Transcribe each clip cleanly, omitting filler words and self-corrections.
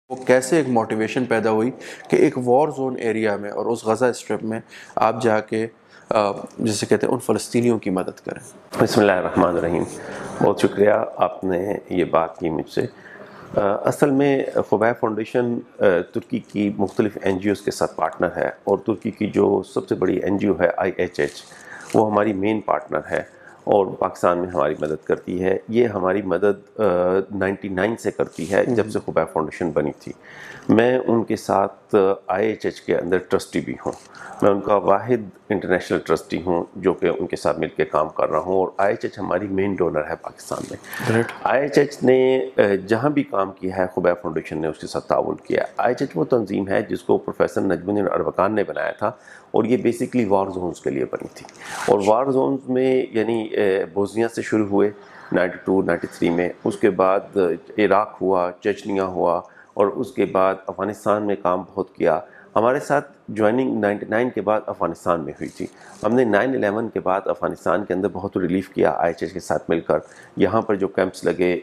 وہ کیسے ایک موٹیویشن پیدا ہوئی کہ ایک وار زون ایریا میں اور اس غزہ اسٹرپ میں آپ جا کے جسے کہتے ہیں ان فلسطینیوں کی مدد کریں؟ بسم اللہ الرحمن الرحیم. بہت شکریہ آپ نے یہ بات کی مجھ سے. اصل میں خبیب فاؤنڈیشن ترکی کی مختلف این جی اوز کے ساتھ پارٹنر ہے، اور ترکی کی جو سب سے بڑی این جی او ہے IHH، وہ ہماری مین پارٹنر ہے اور پاکستان میں ہماری مدد کرتی ہے. یہ ہماری مدد 99 سے کرتی ہے، جب سے خبیب فاؤنڈیشن بنی تھی. میں ان کے ساتھ IHH کے اندر ٹرسٹی بھی ہوں. میں ان کا واحد انٹرنیشنل ٹرسٹی ہوں جو کہ ان کے ساتھ مل کے کام کر رہا ہوں، اور IHH ہماری مین ڈونر ہے پاکستان میں. IHH نے جہاں بھی کام کیا ہے خبیب فاؤنڈیشن نے اس کے ساتھ تعاون کیا ہے. IHH وہ تنظیم ہے جس کو پروفیسر نجم الدین اربکان نے بنایا تھا، اور یہ بیسکلی وار زونز کے لیے بنی تھی. اور وار زونز میں یعنی بوسنیا سے شروع ہوئے 92 93 میں، اس کے بعد عراق ہوا، چچنیا ہوا، اور اس کے بعد افغانستان میں کام بہت کیا. ہمارے ساتھ جوائننگ 99 کے بعد افغانستان میں ہوئی تھی. ہم نے 9/11 کے بعد افغانستان کے اندر بہت ریلیف کیا IHH کے ساتھ مل کر. یہاں پر جو کیمپس لگے،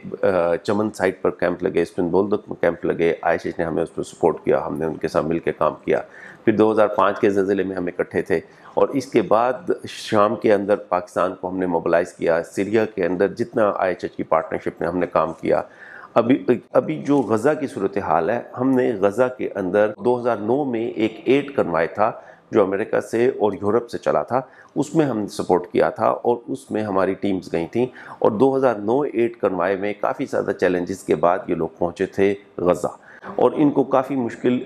چمن سائٹ پر کیمپ لگے، اسپن بولدک میں کیمپ لگے، IHH نے ہمیں اس پر سپورٹ کیا. ہم نے ان کے ساتھ مل کے کام کیا. پھر 2005 کے زلزلے میں ہم اکٹھے تھے، اور اس کے بعد شام کے اندر پاکستان کو ہم نے موبلائز کیا. سیریا کے اندر جتنا IHH کی پارٹنرشپ میں ہم نے کام کیا. ابھی جو غزہ کی صورتحال ہے، ہم نے غزہ کے اندر 2009 میں ایک ایڈ کنوائے تھا جو امریکہ سے اور یورپ سے چلا تھا. اس میں ہم نے سپورٹ کیا تھا، اور اس میں ہماری ٹیمز گئی تھیں. اور 2009 ایڈ کنوائے میں کافی زیادہ چیلنجز کے بعد یہ لوگ پہنچے تھے غزہ، اور ان کو کافی مشکل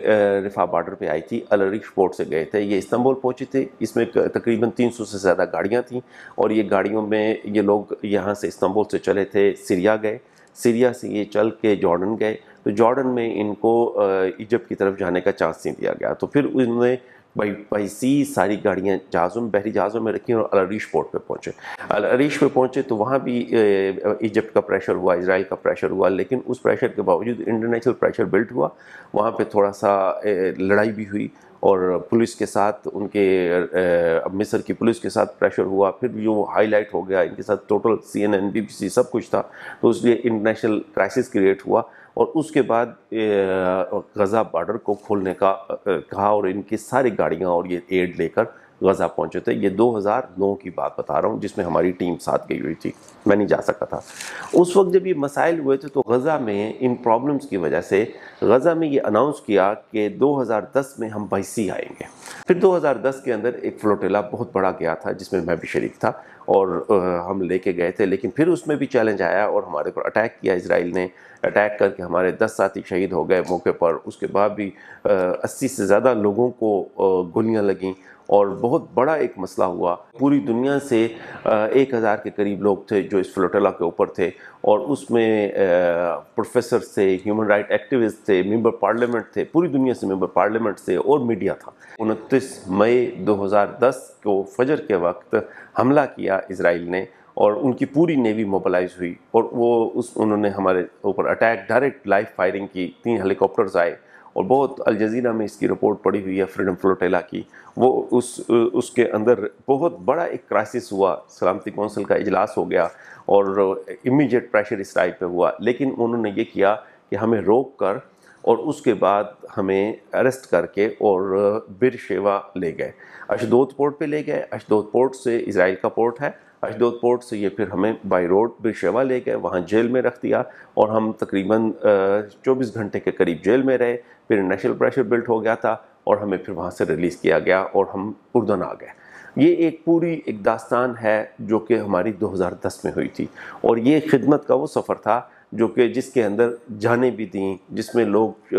رفح بارڈر پہ آئی تھی. العریش پورٹ سے گئے تھے، یہ استنبول پہنچے تھے. اس میں تقریباً 300 سے زیادہ گاڑیاں تھیں، اور یہ گاڑیوں میں یہ لوگ یہاں سے استنبول سے چلے تھے، سیریا گئے. سیریا سے یہ چل کے جارڈن گئے. تو جارڈن میں ان کو ایجپٹ کی طرف جانے کا چانس نہیں دیا گیا. تو پھر انہوں نے بائی سی ساری گاڑیاں بحری جہازوں میں رکھی اور العریش پورٹ پہ پہنچے. العریش پہ پہنچے تو وہاں بھی ایجپٹ کا پریشر ہوا، اسرائیل کا پریشر ہوا، لیکن اس پریشر کے باوجود انٹرنیشنل پریشر بلٹ ہوا. وہاں پہ تھوڑا سا لڑائی بھی ہوئی، اور پولیس کے ساتھ ان کے مصر کی پولیس کے ساتھ پریشر ہوا. پھر جو ہائی لائٹ ہو گیا، ان کے ساتھ ٹوٹل CNN BBC سب کچھ تھا. تو اس لیے انٹرنیشنل کرائسس کریٹ ہوا، اور اس کے بعد غزہ بارڈر کو کھولنے کا کہا، اور ان کی ساری گاڑیاں اور یہ ایڈ لے کر غزہ پہنچے تھے. یہ 2009 کی بات بتا رہا ہوں، جس میں ہماری ٹیم ساتھ گئی ہوئی تھی. میں نہیں جا سکتا تھا اس وقت جب یہ مسائل ہوئے تھے. تو غزہ میں ان پرابلمز کی وجہ سے غزہ میں یہ اناؤنس کیا کہ 2010 میں ہم بائی سی آئیں گے. پھر 2010 کے اندر ایک فلوٹیلا بہت بڑا گیا تھا، جس میں میں بھی شریک تھا، اور ہم لے کے گئے تھے. لیکن پھر اس میں بھی چیلنج آیا، اور ہمارے پر اٹیک کیا اسرائیل نے. اٹیک کر کے ہمارے 10 ساتھی شہید ہو گئے موقع پر. اس کے بعد بھی 80 سے زیادہ لوگوں کو گولیاں لگیں، اور بہت بڑا ایک مسئلہ ہوا. پوری دنیا سے 1000 کے قریب لوگ تھے جو اس فلوٹیلا کے اوپر تھے، اور اس میں پروفیسر تھے، ہیومن رائٹ ایکٹیوسٹ تھے، ممبر پارلیمنٹ تھے، پوری دنیا سے ممبر پارلیمنٹ تھے، اور میڈیا تھا. 29 مئی 2010 کو فجر کے وقت حملہ کیا اسرائیل نے، اور ان کی پوری نیوی موبلائز ہوئی، اور انہوں نے ہمارے اوپر اٹیک ڈائریکٹ لائیو فائرنگ کی. 3 ہیلی کاپٹرز آئے، اور بہت الجزیرہ میں اس کی رپورٹ پڑی ہوئی ہے فریڈم فلوٹیلا کی. وہ اس کے اندر بہت بڑا ایک کرائسس ہوا. سلامتی کونسل کا اجلاس ہو گیا، اور امیجیٹ پریشر اسرائیل پہ ہوا. لیکن انہوں نے یہ کیا کہ ہمیں روک کر، اور اس کے بعد ہمیں اریسٹ کر کے اور بیر شیوا لے گئے. اشدود پورٹ پہ لے گئے. اشدود پورٹ سے اسرائیل کا پورٹ ہے. اشدود پورٹ سے یہ پھر ہمیں بائی روڈ بیر شیوا لے گئے، وہاں جیل میں رکھ دیا، اور ہم تقریباً 24 گھنٹے کے قریب جیل میں رہے. پھر نیشنل پریشر بلٹ ہو گیا تھا، اور ہمیں پھر وہاں سے ریلیز کیا گیا، اور ہم اردن آ گئے. یہ ایک پوری ایک داستان ہے جو کہ ہماری 2010 میں ہوئی تھی. اور یہ خدمت کا وہ سفر تھا جس کے اندر جانیں بھی دیں، جس میں لوگ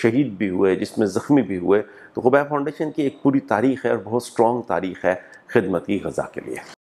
شہید بھی ہوئے، جس میں زخمی بھی ہوئے. تو خبیب فاؤنڈیشن کی ایک پوری تاریخ ہے، اور بہت سٹرونگ تاریخ ہے خدمت کی غزہ کے لیے.